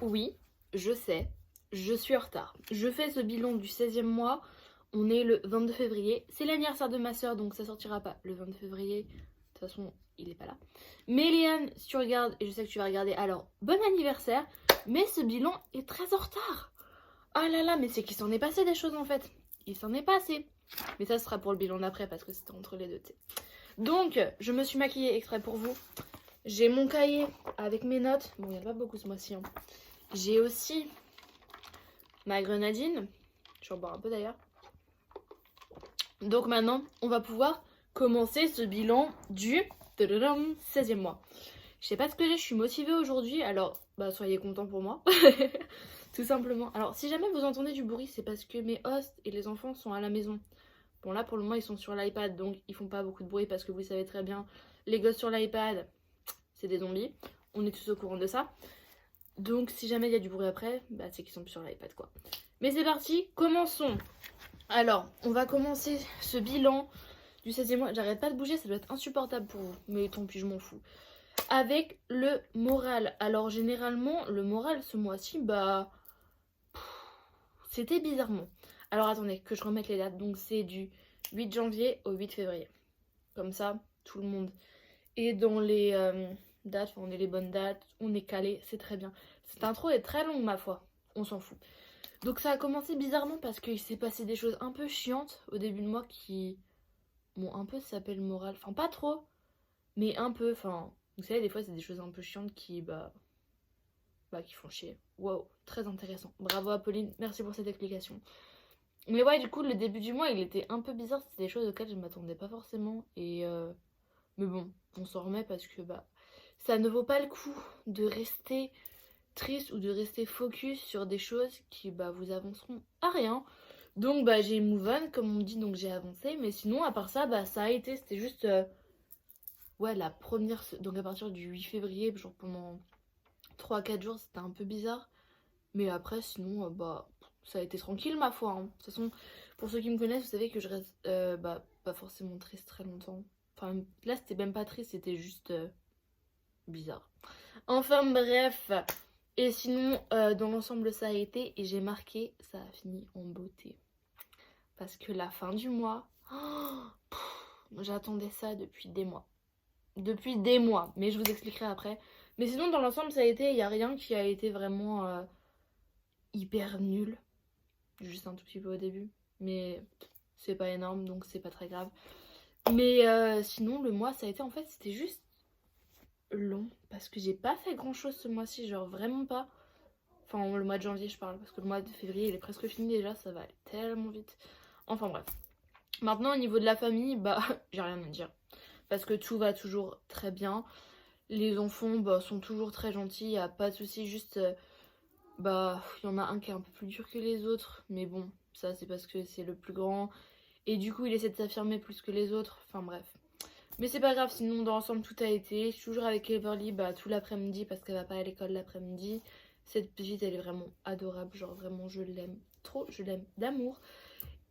Oui, je sais, je suis en retard. Je fais ce bilan du 16e mois. On est le 22 février. C'est l'anniversaire de ma soeur, donc ça sortira pas le 22 février. De toute façon, il est pas là. Mais Léane, si tu regardes, et je sais que tu vas regarder, alors bon anniversaire. Mais ce bilan est très en retard. Ah là là, mais c'est qu'il s'en est passé des choses en fait. Il s'en est passé. Mais ça sera pour le bilan d'après parce que c'était entre les deux, tu sais. Donc, je me suis maquillée exprès pour vous. J'ai mon cahier avec mes notes. Bon, il n'y en a pas beaucoup ce mois-ci. Hein. J'ai aussi ma grenadine. Je vais en boire un peu d'ailleurs. Donc maintenant, on va pouvoir commencer ce bilan du 16e mois. Je sais pas ce que j'ai, je suis motivée aujourd'hui. Alors, bah soyez contents pour moi. Tout simplement. Alors, si jamais vous entendez du bruit, c'est parce que mes hosts et les enfants sont à la maison. Bon, là, pour le moment, ils sont sur l'iPad, donc ils font pas beaucoup de bruit parce que vous savez très bien, les gosses sur l'iPad, c'est des zombies. On est tous au courant de ça. Donc, si jamais il y a du bruit après, bah, c'est qu'ils sont plus sur l'iPad, quoi. Mais c'est parti, commençons. Alors, on va commencer ce bilan du 16e mois. J'arrête pas de bouger, ça doit être insupportable pour vous. Mais tant pis, je m'en fous. Avec le moral. Alors, généralement, le moral, ce mois-ci, bah... c'était bizarrement. Alors, attendez, que je remette les dates. Donc, c'est du 8 janvier au 8 février. Comme ça, tout le monde est dans les dates. On est les bonnes dates, on est calé, c'est très bien. Cette intro est très longue, ma foi. On s'en fout. Donc ça a commencé bizarrement parce qu'il s'est passé des choses un peu chiantes au début de mois qui m'ont un peu sapé le moral. Enfin, pas trop, mais un peu. Enfin, vous savez, des fois, c'est des choses un peu chiantes qui, qui font chier. Wow, très intéressant. Bravo, Apolline. Merci pour cette explication. Mais ouais, du coup, le début du mois, il était un peu bizarre. C'était des choses auxquelles je m'attendais pas forcément. Mais bon, on s'en remet parce que, ça ne vaut pas le coup de rester triste ou de rester focus sur des choses qui vous avanceront à rien. Donc j'ai move on comme on dit, donc j'ai avancé. Mais sinon à part ça, ça a été, c'était juste la première, donc à partir du 8 février, genre pendant 3-4 jours, c'était un peu bizarre. Mais après sinon ça a été tranquille ma foi. Hein. De toute façon, pour ceux qui me connaissent, vous savez que je reste pas forcément triste très longtemps. Enfin là c'était même pas triste, c'était juste bizarre. Enfin bref. Et sinon, dans l'ensemble, ça a été, et j'ai marqué, ça a fini en beauté. Parce que la fin du mois, j'attendais ça depuis des mois. Depuis des mois, mais je vous expliquerai après. Mais sinon, dans l'ensemble, ça a été, il n'y a rien qui a été vraiment hyper nul. Juste un tout petit peu au début. Mais c'est pas énorme, donc c'est pas très grave. Mais sinon, le mois, ça a été, en fait, c'était juste long. Parce que j'ai pas fait grand chose ce mois-ci, genre vraiment pas. Enfin, le mois de janvier, je parle, parce que le mois de février, il est presque fini déjà, ça va aller tellement vite. Enfin, bref. Maintenant, au niveau de la famille, j'ai rien à dire. Parce que tout va toujours très bien. Les enfants, sont toujours très gentils, y a pas de souci. Juste, il y en a un qui est un peu plus dur que les autres. Mais bon, ça, c'est parce que c'est le plus grand. Et du coup, il essaie de s'affirmer plus que les autres. Enfin, bref. Mais c'est pas grave, sinon, dans l'ensemble, tout a été. Je suis toujours avec Everly, tout l'après-midi, parce qu'elle va pas à l'école l'après-midi. Cette petite, elle est vraiment adorable, genre vraiment je l'aime trop, je l'aime d'amour.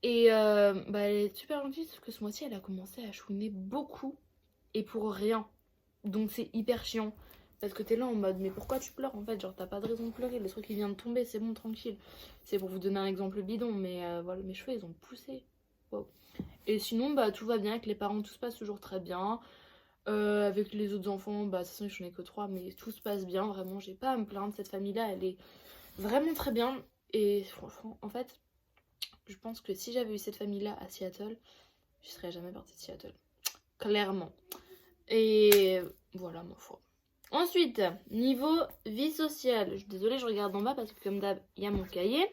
Et elle est super gentille, sauf que ce mois-ci elle a commencé à chouiner beaucoup et pour rien. Donc c'est hyper chiant. Parce que t'es là en mode mais pourquoi tu pleures en fait, genre t'as pas de raison de pleurer, le truc il vient de tomber, c'est bon tranquille. C'est pour vous donner un exemple bidon, mais voilà, mes cheveux ils ont poussé. Wow. Et sinon tout va bien avec les parents, tout se passe toujours très bien. Avec les autres enfants, de toute façon je n'en ai que 3, mais tout se passe bien, vraiment, j'ai pas à me plaindre. Cette famille-là, elle est vraiment très bien. Et franchement, en fait, je pense que si j'avais eu cette famille-là à Seattle, je serais jamais partie de Seattle. Clairement. Et voilà, ma foi. Ensuite, niveau vie sociale. Je suis désolée, je regarde en bas parce que comme d'hab, il y a mon cahier.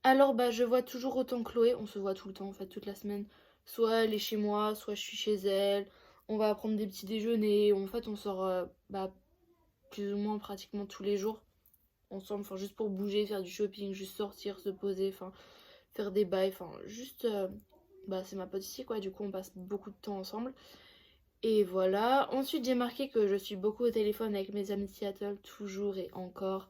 Alors, je vois toujours autant Chloé. On se voit tout le temps, en fait, toute la semaine. Soit elle est chez moi, soit je suis chez elle. On va prendre des petits déjeuners. En fait, on sort plus ou moins pratiquement tous les jours ensemble. Enfin, juste pour bouger, faire du shopping, juste sortir, se poser, enfin, faire des bails. Enfin, juste, c'est ma pote ici, quoi. Du coup, on passe beaucoup de temps ensemble. Et voilà. Ensuite, j'ai marqué que je suis beaucoup au téléphone avec mes amis de Seattle, toujours et encore.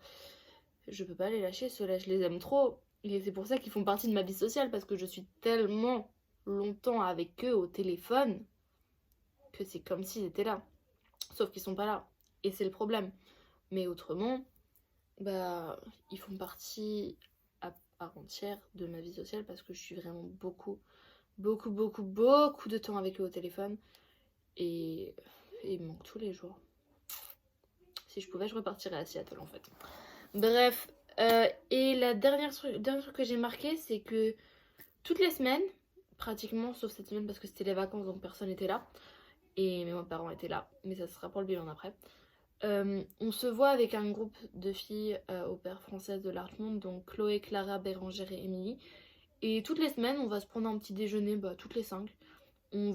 Je peux pas les lâcher, ceux-là, je les aime trop. Et c'est pour ça qu'ils font partie de ma vie sociale, parce que je suis tellement longtemps avec eux au téléphone que c'est comme s'ils étaient là. Sauf qu'ils sont pas là. Et c'est le problème. Mais autrement, bah, ils font partie à part entière de ma vie sociale parce que je suis vraiment beaucoup de temps avec eux au téléphone. Et ils me manquent tous les jours. Si je pouvais, je repartirais à Seattle en fait. Bref, et la dernière truc que j'ai marqué, c'est que toutes les semaines, pratiquement, sauf cette semaine parce que c'était les vacances donc personne n'était là, et mes parents étaient là, mais ça sera pour le bilan après. On se voit avec un groupe de filles au père françaises de l'Artmont, donc Chloé, Clara, Bérangère et Émilie. Et toutes les semaines, on va se prendre un petit déjeuner, bah, toutes les 5. On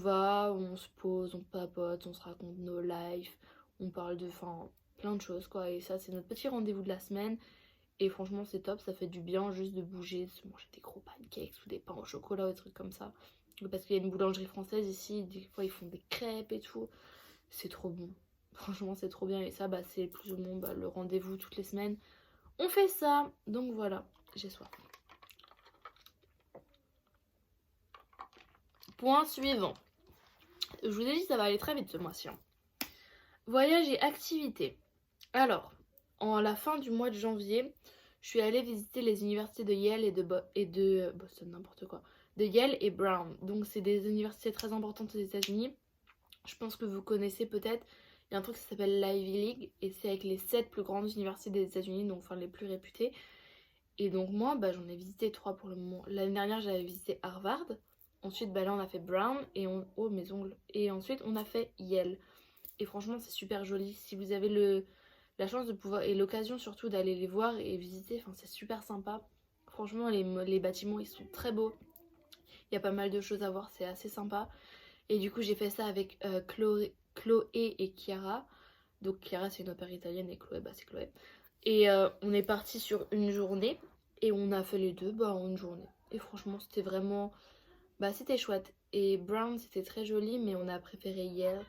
se pose, on papote, on se raconte nos lives, on parle de, enfin, plein de choses quoi. Et ça, c'est notre petit rendez-vous de la semaine. Et franchement, c'est top, ça fait du bien juste de bouger, de se manger des gros pancakes ou des pains au chocolat ou des trucs comme ça. Parce qu'il y a une boulangerie française ici, des fois ils font des crêpes et tout. C'est trop bon. Franchement, c'est trop bien. Et ça, bah, c'est plus ou moins le rendez-vous toutes les semaines. On fait ça. Donc voilà, j'ai soif. Point suivant. Je vous ai dit, ça va aller très vite ce mois-ci. Voyage et activités. Alors, en la fin du mois de janvier, je suis allée visiter les universités de Yale et de Boston, n'importe quoi. De Yale et Brown. Donc, c'est des universités très importantes aux États-Unis. Je pense que vous connaissez peut-être. Il y a un truc qui s'appelle l'Ivy League et c'est avec les 7 plus grandes universités des États-Unis, donc enfin les plus réputées. Et donc moi, bah, j'en ai visité 3 pour le moment. L'année dernière, j'avais visité Harvard. Ensuite, bah, là, on a fait Brown et oh, mes ongles. Et ensuite, on a fait Yale. Et franchement, c'est super joli. Si vous avez la chance de pouvoir et l'occasion surtout d'aller les voir et visiter, enfin, c'est super sympa. Franchement, les bâtiments, ils sont très beaux. Il y a pas mal de choses à voir, c'est assez sympa. Et du coup, j'ai fait ça avec Chloé et Chiara. Donc Chiara, c'est une opéra italienne et Chloé, bah, c'est Chloé. Et on est parti sur une journée et on a fait les deux bah, en une journée. Et franchement, c'était vraiment... Bah, c'était chouette. Et Brown, c'était très joli, mais on a préféré Yale.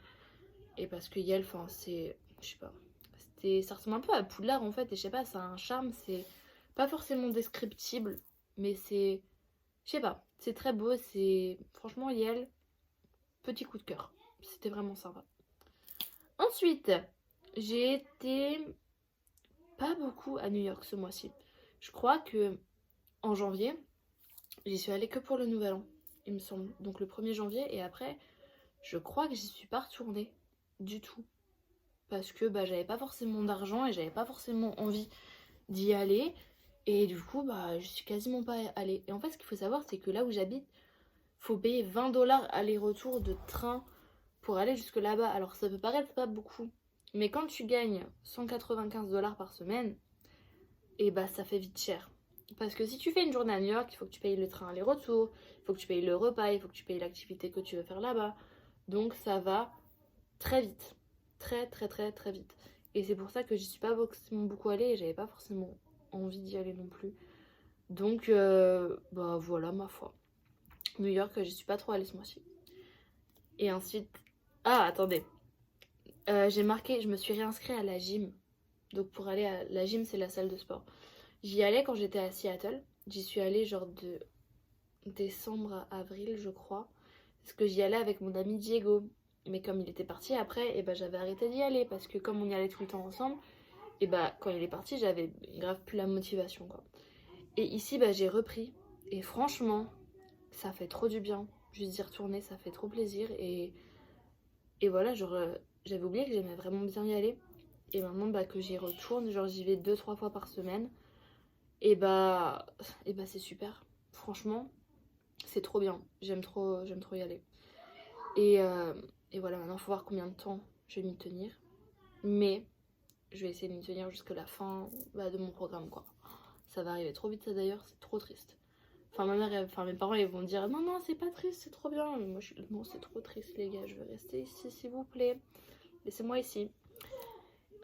Et parce que Yale, enfin, c'est... Je sais pas. Ça ressemble un peu à Poudlard, en fait. Et je sais pas, ça a un charme. C'est pas forcément descriptible, mais c'est... Je sais pas. C'est très beau. C'est... Franchement, Yale, petit coup de cœur. C'était vraiment sympa. Ensuite, j'ai été pas beaucoup à New York ce mois-ci. Je crois que en janvier, j'y suis allée que pour le nouvel an, il me semble. Donc le 1er janvier et après, je crois que j'y suis pas retournée du tout. Parce que bah, j'avais pas forcément d'argent et j'avais pas forcément envie d'y aller. Et du coup, bah, je suis quasiment pas allée. Et en fait, ce qu'il faut savoir, c'est que là où j'habite, faut payer 20 $ aller-retour de train pour aller jusque là-bas. Alors ça peut paraître pas beaucoup. Mais quand tu gagnes 195 $ par semaine, et bah ça fait vite cher. Parce que si tu fais une journée à New York, il faut que tu payes le train aller-retour, il faut que tu payes le repas, il faut que tu payes l'activité que tu veux faire là-bas. Donc ça va très vite. Très vite. Et c'est pour ça que j'y suis pas forcément beaucoup allée et j'avais pas forcément envie d'y aller non plus. Donc bah voilà ma foi. New York, j'y suis pas trop allée ce mois-ci. Et ensuite... Ah attendez. J'ai marqué, je me suis réinscrite à la gym. Donc pour aller à la gym, c'est la salle de sport. J'y allais quand j'étais à Seattle. J'y suis allée genre de décembre à avril, je crois. Parce que j'y allais avec mon ami Diego. Mais comme il était parti après, et bah j'avais arrêté d'y aller. Parce que comme on y allait tout le temps ensemble, et bah quand il est parti, j'avais grave plus la motivation quoi. Et ici, bah j'ai repris. Et franchement, ça fait trop du bien. Juste d'y retourner, ça fait trop plaisir. Et voilà, genre, j'avais oublié que j'aimais vraiment bien y aller. Et maintenant bah, que j'y retourne, genre j'y vais 2-3 fois par semaine. Et bah c'est super. Franchement, c'est trop bien. J'aime trop y aller. Et, euh, et voilà, maintenant il faut voir combien de temps je vais m'y tenir. Mais je vais essayer de m'y tenir jusqu'à la fin bah, de mon programme quoi. Ça va arriver trop vite ça d'ailleurs, c'est trop triste. Enfin ma mère, mes parents ils vont dire non non c'est pas triste, c'est trop bien. Mais moi je suis non c'est trop triste les gars, je veux rester ici s'il vous plaît. Laissez-moi ici.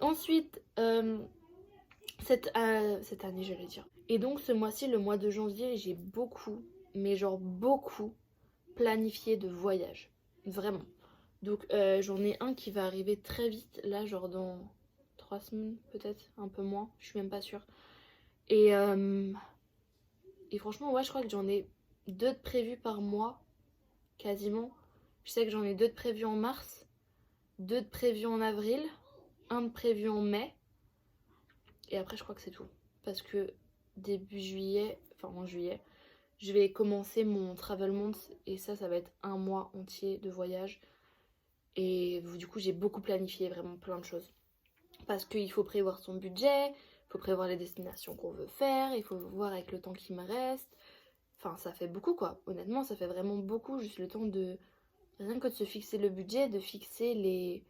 Ensuite, cette année, je vais dire. Et donc, ce mois-ci, le mois de janvier, j'ai beaucoup, mais genre beaucoup, planifié de voyages. Vraiment. Donc, j'en ai un qui va arriver très vite, là, genre dans 3 semaines, peut-être, un peu moins, je suis même pas sûre. Et, euh, et franchement, ouais, je crois que j'en ai 2 de prévus par mois, quasiment. Je sais que j'en ai 2 de prévus en mars, 2 de prévus en avril, un de prévu en mai. Et après, je crois que c'est tout. Parce que début juillet, enfin en juillet, je vais commencer mon travel month. Et ça va être un mois entier de voyage. Et du coup, j'ai beaucoup planifié vraiment plein de choses. Parce qu'il faut prévoir son budget, il faut prévoir les destinations qu'on veut faire, il faut voir avec le temps qui me reste. Enfin, ça fait beaucoup quoi. Honnêtement, ça fait vraiment beaucoup. Juste le temps de... Rien que de se fixer le budget, de fixer les...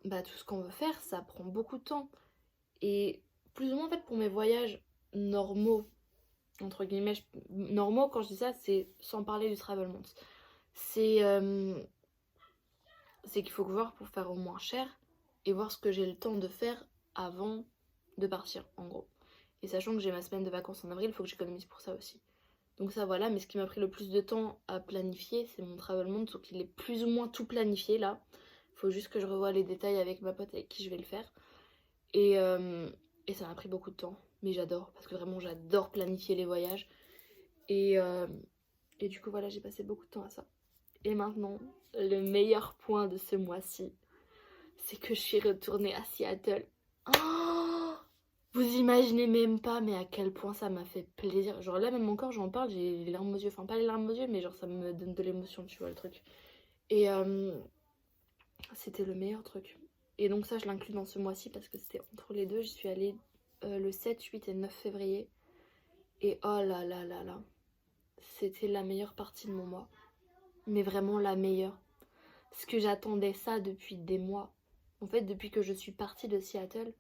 Bah, tout ce qu'on veut faire, ça prend beaucoup de temps. Et plus ou moins, en fait, pour mes voyages normaux, entre guillemets, normaux, quand je dis ça, c'est sans parler du travel month. C'est qu'il faut voir pour faire au moins cher et voir ce que j'ai le temps de faire avant de partir, en gros. Et sachant que j'ai ma semaine de vacances en avril, il faut que j'économise pour ça aussi. Donc ça voilà, mais ce qui m'a pris le plus de temps à planifier, c'est mon travel month, donc il est plus ou moins tout planifié là. Il faut juste que je revoie les détails avec ma pote avec qui je vais le faire. Et, euh, et ça m'a pris beaucoup de temps, mais j'adore, parce que vraiment j'adore planifier les voyages. Et, euh, et du coup voilà, j'ai passé beaucoup de temps à ça. Et maintenant, le meilleur point de ce mois-ci, c'est que je suis retournée à Seattle. Oh, vous imaginez même pas, mais à quel point ça m'a fait plaisir. Genre là, même encore, j'en parle, j'ai les larmes aux yeux. Enfin, pas les larmes aux yeux, mais genre ça me donne de l'émotion, tu vois, le truc. Et c'était le meilleur truc. Et donc ça, je l'inclus dans ce mois-ci parce que c'était entre les deux. J'y suis allée le 7, 8 et 9 février. Et oh là là là là, c'était la meilleure partie de mon mois. Mais vraiment la meilleure. Parce que j'attendais ça depuis des mois. En fait, depuis que je suis partie de Seattle,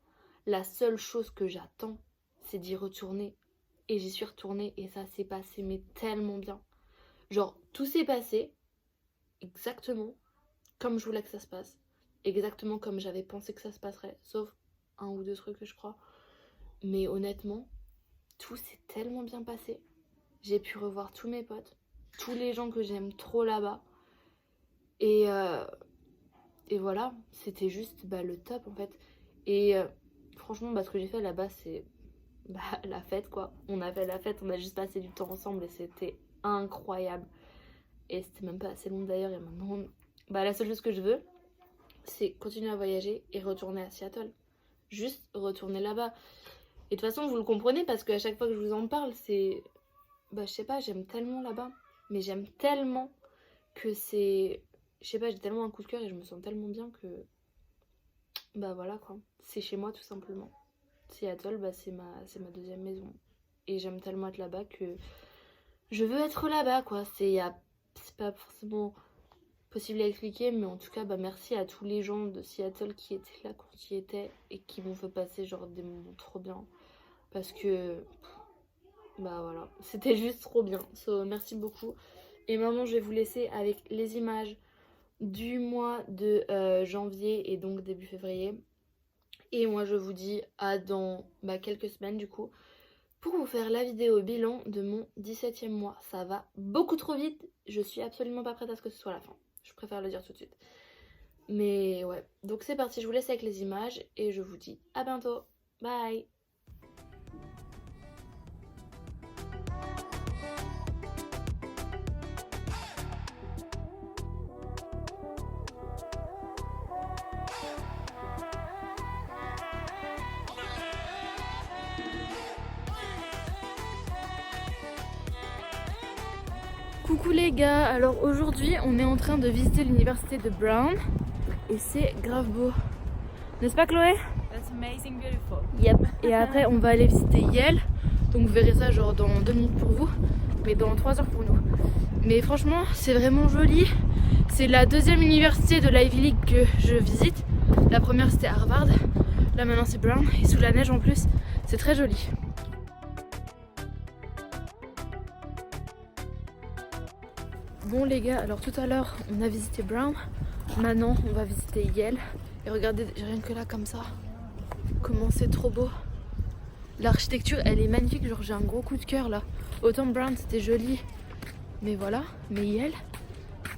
la seule chose que j'attends, c'est d'y retourner. Et j'y suis retournée et ça s'est passé mais tellement bien. Genre, tout s'est passé exactement comme je voulais que ça se passe. Exactement comme j'avais pensé que ça se passerait. Sauf un ou deux trucs que je crois. Mais honnêtement, tout s'est tellement bien passé. J'ai pu revoir tous mes potes. Tous les gens que j'aime trop là-bas. Et, euh, et voilà, c'était juste le top en fait. Et franchement, ce que j'ai fait là-bas, c'est la fête quoi. On a fait la fête, on a juste passé du temps ensemble et c'était incroyable. Et c'était même pas assez long d'ailleurs. Et maintenant, la seule chose que je veux, c'est continuer à voyager et retourner à Seattle. Juste retourner là-bas. Et de toute façon, vous le comprenez parce qu'à chaque fois que je vous en parle, c'est... je sais pas, j'aime tellement là-bas. Mais j'aime tellement que c'est... Je sais pas, j'ai tellement un coup de cœur et je me sens tellement bien que... voilà quoi. C'est chez moi tout simplement. Seattle, c'est ma deuxième maison. Et j'aime tellement être là-bas que je veux être là-bas quoi. C'est pas forcément possible à expliquer, mais en tout cas, merci à tous les gens de Seattle qui étaient là quand j'y étais et qui m'ont fait passer genre des moments trop bien. Parce que, voilà, c'était juste trop bien. So, merci beaucoup. Et maintenant, je vais vous laisser avec les images du mois de janvier et donc début février. Et moi, je vous dis à dans quelques semaines du coup pour vous faire la vidéo bilan de mon 17e mois. Ça va beaucoup trop vite. Je suis absolument pas prête à ce que ce soit la fin. Je préfère le dire tout de suite. Mais ouais, donc c'est parti, je vous laisse avec les images et je vous dis à bientôt. Bye. Coucou les gars, alors aujourd'hui on est en train de visiter l'université de Brown et c'est grave beau. N'est-ce pas Chloé? That's amazing, beautiful. Yep. Et après on va aller visiter Yale, donc vous verrez ça genre dans 2 minutes pour vous, mais dans 3 heures pour nous. Mais franchement c'est vraiment joli, c'est la deuxième université de l'Ivy League que je visite. La première c'était Harvard, là maintenant c'est Brown et sous la neige en plus, c'est très joli. Bon les gars, alors tout à l'heure on a visité Brown, maintenant on va visiter Yale. Et regardez rien que là comme ça, comment c'est trop beau. L'architecture elle est magnifique, genre j'ai un gros coup de cœur là. Autant Brown c'était joli, mais voilà, mais Yale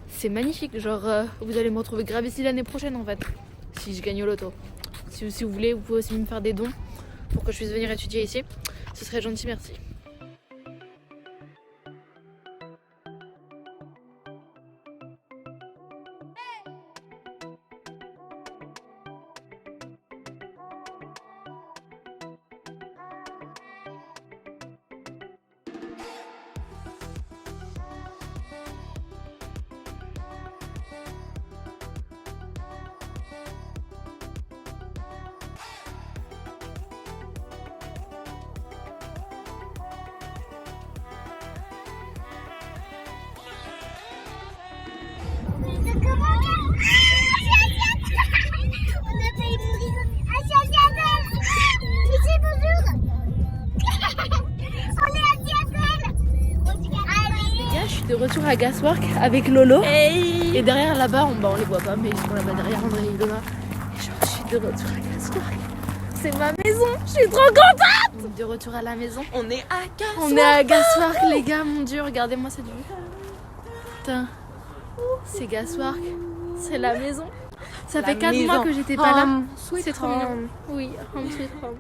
c'est magnifique. Genre vous allez me retrouver grave ici l'année prochaine en fait, si je gagne au loto. Si vous voulez, vous pouvez aussi me faire des dons pour que je puisse venir étudier ici. Ce serait gentil, merci. Les gars, je suis de retour à Gaswork avec Lolo. Et derrière là-bas, on les voit pas, mais ils sont là-bas derrière André et Ilona. Et je suis de retour à Gaswork. C'est ma maison, je suis trop contente. De retour à la maison. On est à Gaswork. On est à Gaswork, les gars, mon dieu, regardez-moi cette vue. Putain, c'est Gaswork, c'est la maison. Ça fait 4 mois que j'étais pas là. C'est trop mignon. Oui, home sweet home.